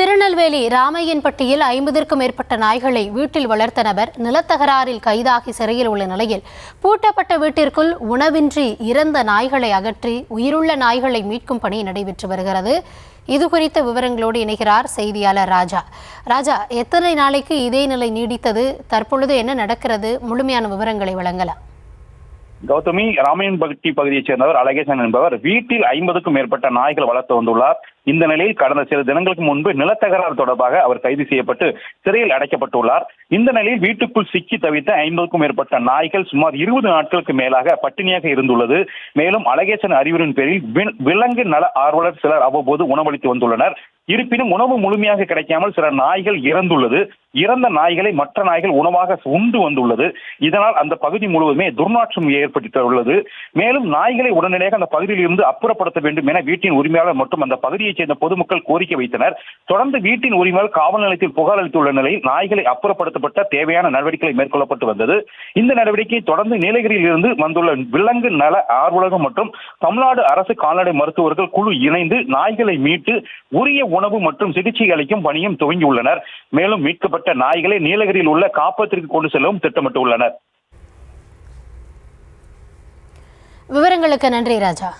திருநெல்வேலி ராமையன்பட்டியில் 50க்கும் மேற்பட்ட நாய்களை வீட்டில் வளர்த்த நபர் நிலத்தகராறில் கைதாகி சிறையில் உள்ள நிலையில் பூட்டப்பட்ட வீட்டிற்குள் உணவின்றி இறந்த நாய்களை அகற்றி உயிருள்ள நாய்களை மீட்கும் பணி நடைபெற்று வருகிறது. இது குறித்த விவரங்களோடு இணைகிறார் செய்தியாளர் ராஜா. ராஜா, எத்தனை நாளைக்கு இதே நிலை நீடித்தது? தற்பொழுது என்ன நடக்கிறது? முழுமையான விவரங்களை வழங்கலாம். கௌதமி, ராமையன்பட்டி பகுதியைச் சேர்ந்தவர் அழகேசன் என்பவர் வீட்டில் 50க்கும் மேற்பட்ட நாய்கள் வளர்த்து வந்துள்ளார். இந்த நிலையில் கடந்த சில தினங்களுக்கு முன்பு நிலத்தகராறு தொடர்பாக அவர் கைது செய்யப்பட்டு சிறையில் அடைக்கப்பட்டுள்ளார். இந்த நிலையில் வீட்டுக்குள் சிக்கி தவித்த 50க்கும் மேற்பட்ட நாய்கள் சுமார் 20 நாட்களுக்கு மேலாக பட்டினியாக இருந்துள்ளது. மேலும் அழகேசன் அறிவுரின் பேரில் விலங்கு நல ஆர்வலர் சிலர் அவ்வப்போது உணவளித்து வந்துள்ளனர். இருப்பினும் உணவு முழுமையாக கிடைக்காமல் சில நாய்கள் இறந்துள்ளது. இறந்த நாய்களை மற்ற நாய்கள் உணவாக உண்டு வந்துள்ளது. இதனால் அந்த பகுதி முழுவதுமே துர்நாற்றம் ஏற்பட்டுள்ளது. மேலும் நாய்களை உடனடியாக அந்த பகுதியில் இருந்து அப்புறப்படுத்த வேண்டும் என வீட்டின் உரிமையாளர் மற்றும் அந்த பகுதியைச் சேர்ந்த பொதுமக்கள் கோரிக்கை வைத்தனர். தொடர்ந்து வீட்டின் உரிமையாளர் காவல் நிலையத்தில் புகார் அளித்துள்ள நிலையில் நாய்களை அப்புறப்படுத்தப்பட்ட தேவையான நடவடிக்கைகள் மேற்கொள்ளப்பட்டு வந்தது. இந்த நடவடிக்கை தொடர்ந்து நீலகிரியில் இருந்து வந்துள்ள விலங்கு நல ஆர்வலர்கள் மற்றும் தமிழ்நாடு அரசு கால்நடை மருத்துவர்கள் குழு இணைந்து நாய்களை மீட்டு உரிய உணவு மற்றும் சிகிச்சை அளிக்கும் பணியும் துவங்கியுள்ளனர். மேலும் மீட்கப்பட்ட நாய்களை நீலகிரியில் உள்ள காப்பகத்திற்கு கொண்டு செல்லவும் திட்டமிட்டுள்ளனர். விவரங்களுக்கு நன்றி ராஜா.